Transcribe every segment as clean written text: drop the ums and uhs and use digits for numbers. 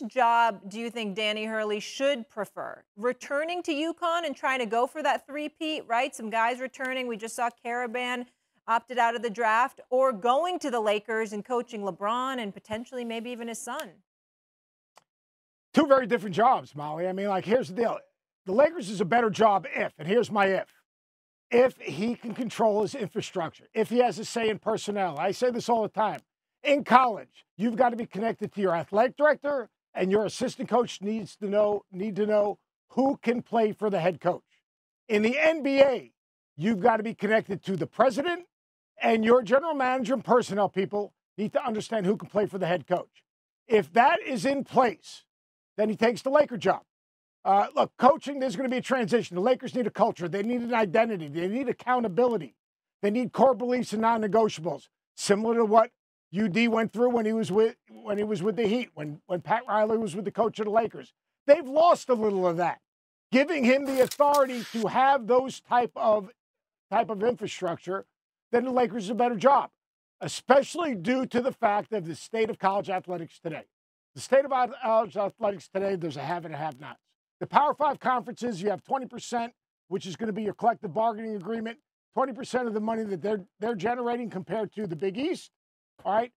which job do you think Danny Hurley should prefer? Returning to UConn and trying to go for that three-peat, right? Some guys returning. We just saw Caravan opted out of the draft, or going to the Lakers and coaching LeBron and potentially maybe even his son. Two very different jobs, Molly. I mean, like, here's the deal. The Lakers is a better job and here's my if he can control his infrastructure, if he has a say in personnel. I say this all the time. In college, you've got to be connected to your athletic director, and your assistant coach need to know who can play for the head coach. In the NBA, you've got to be connected to the president, and your general manager and personnel people need to understand who can play for the head coach. If that is in place, then he takes the Laker job. Look, coaching, there's going to be a transition. The Lakers need a culture. They need an identity. They need accountability. They need core beliefs and non-negotiables, similar to what UD went through when he was with the Heat, when Pat Riley was with the coach of the Lakers. They've lost a little of that. Giving him the authority to have those type of infrastructure, then the Lakers is a better job, especially due to the fact of the state of college athletics today. The state of college athletics today, there's a have and a have-nots. The Power 5 conferences, you have 20%, which is going to be your collective bargaining agreement, 20% of the money that they're generating compared to the Big East. All right?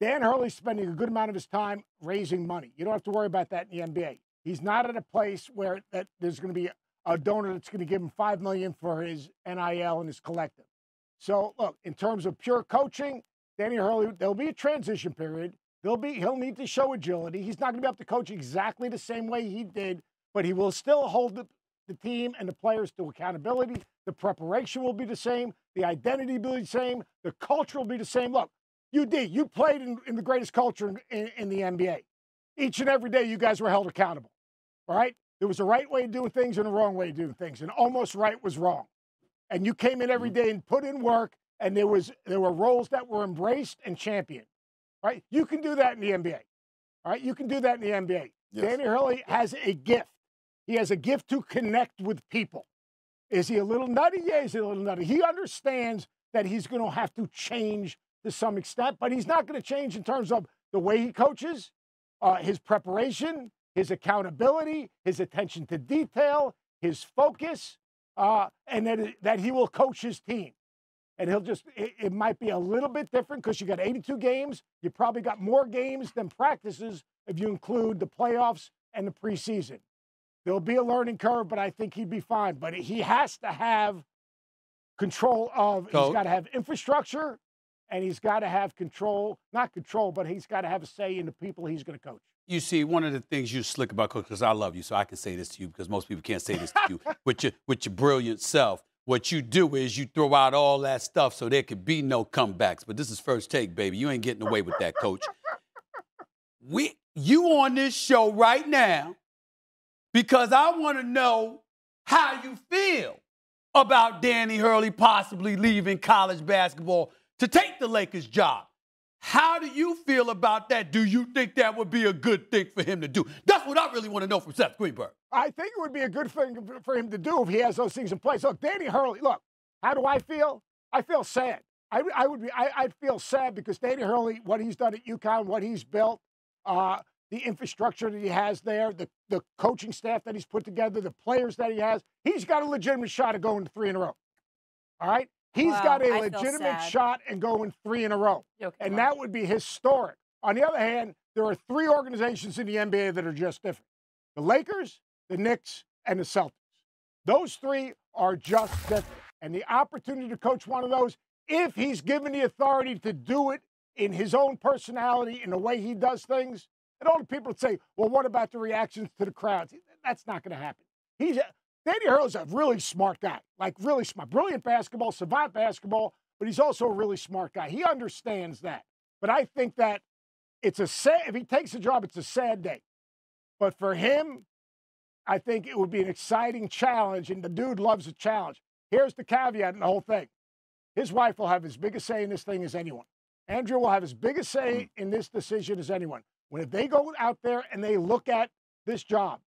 Dan Hurley's spending a good amount of his time raising money. You don't have to worry about that in the NBA. He's not at a place where there's going to be a donor that's going to give him $5 million for his NIL and his collective. So, look, in terms of pure coaching, Danny Hurley, there'll be a transition period. He'll need to show agility. He's not going to be able to coach exactly the same way he did, but he will still hold the team and the players to accountability. The preparation will be the same. The identity will be the same. The culture will be the same. Look, you played in the greatest culture in the NBA. Each and every day, you guys were held accountable, all right? There was a right way of doing things and a wrong way of doing things, and almost right was wrong. And you came in every day and put in work, and there were roles that were embraced and championed, right? You can do that in the NBA, all right? You can do that in the NBA. Yes. Danny Hurley has a gift. He has a gift to connect with people. Is he a little nutty? Yeah, he's a little nutty. He understands that he's going to have to change to some extent, but he's not going to change in terms of the way he coaches, his preparation, his accountability, his attention to detail, his focus, and that he will coach his team. And it might be a little bit different because you got 82 games. You probably got more games than practices if you include the playoffs and the preseason. There'll be a learning curve, but I think he'd be fine. But he has to have control of, he's got to have infrastructure, and he's got to have control, not control, but he's got to have a say in the people he's going to coach. You see, one of the things you're slick about, Coach, because I love you, so I can say this to you because most people can't say this to you, with your brilliant self. What you do is you throw out all that stuff so there could be no comebacks. But this is First Take, baby. You ain't getting away with that, Coach. You on this show right now because I want to know how you feel about Danny Hurley possibly leaving college basketball to take the Lakers' job. How do you feel about that? Do you think that would be a good thing for him to do? That's what I really want to know from Seth Greenberg. I think it would be a good thing for him to do if he has those things in place. Look, Danny Hurley, look, how do I feel? I feel sad. I'd feel sad because Danny Hurley, what he's done at UConn, what he's built, the infrastructure that he has there, the coaching staff that he's put together, the players that he has, he's got a legitimate shot at going 3 in a row. All right? He's got a legitimate shot at going 3 in a row. And that would be historic. On the other hand, there are 3 organizations in the NBA that are just different. The Lakers, the Knicks, and the Celtics. Those 3 are just different. And the opportunity to coach one of those, if he's given the authority to do it in his own personality, in the way he does things, and all the people would say, well, what about the reactions to the crowds? That's not going to happen. Danny Hurley's a really smart guy, like really smart, brilliant basketball, savant basketball, but he's also a really smart guy. He understands that. But I think that if he takes a job, it's a sad day. But for him, I think it would be an exciting challenge, and the dude loves a challenge. Here's the caveat in the whole thing. His wife will have as big a say in this thing as anyone. Andrea will have as big a say in this decision as anyone. If they go out there and they look at this job,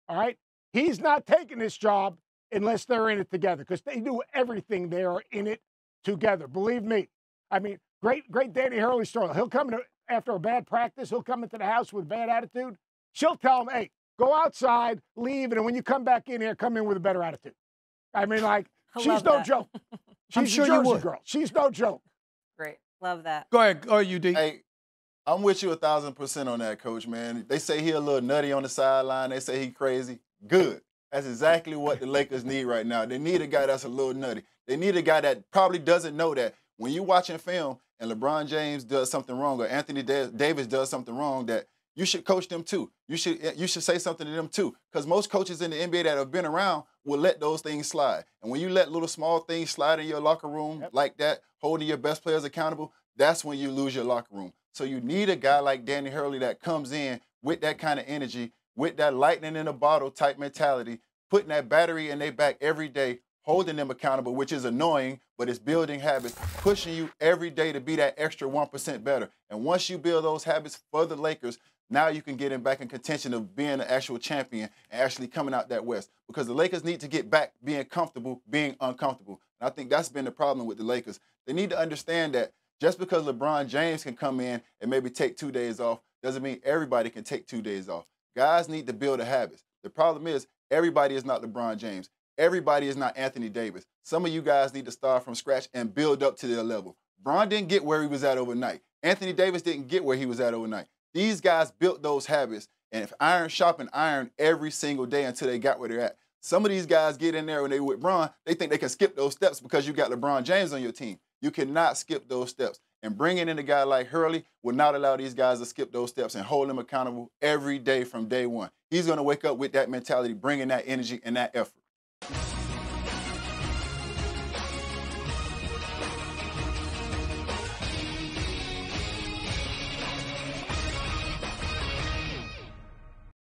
all right, he's not taking this job unless they're in it together because they do everything. They are in it together. Believe me. I mean, great Danny Hurley story. He'll come after a bad practice. He'll come into the house with bad attitude. she'll tell him, hey, go outside, leave, and when you come back in here, come in with a better attitude. I mean, like, she's no joke. I'm She's sure a you Jersey would. girl. She's no joke. Great. Love that. Go ahead, UD. Hey, I'm with you 1,000% on that, Coach, man. They say he a little nutty on the sideline. They say he crazy. Good. That's exactly what the Lakers need right now. They need a guy that's a little nutty. They need a guy that probably doesn't know that when you're watching film and LeBron James does something wrong or Anthony Davis does something wrong, that you should coach them too. You should say something to them too. Because most coaches in the NBA that have been around will let those things slide. And when you let little small things slide in your locker room like that, holding your best players accountable, that's when you lose your locker room. So you need a guy like Danny Hurley that comes in with that kind of energy, with that lightning in a bottle type mentality, putting that battery in their back every day, holding them accountable, which is annoying, but it's building habits, pushing you every day to be that extra 1% better. And once you build those habits for the Lakers, now you can get him back in contention of being an actual champion and actually coming out that West. Because the Lakers need to get back being comfortable, being uncomfortable. And I think that's been the problem with the Lakers. They need to understand that just because LeBron James can come in and maybe take 2 days off doesn't mean everybody can take 2 days off. Guys need to build a habit. The problem is everybody is not LeBron James. Everybody is not Anthony Davis. Some of you guys need to start from scratch and build up to their level. Bron didn't get where he was at overnight. Anthony Davis didn't get where he was at overnight. These guys built those habits, and if iron sharpened iron every single day until they got where they're at. Some of these guys get in there when they with Bron, they think they can skip those steps because you got LeBron James on your team. You cannot skip those steps. And bringing in a guy like Hurley will not allow these guys to skip those steps and hold them accountable every day from day one. He's going to wake up with that mentality, bringing that energy and that effort.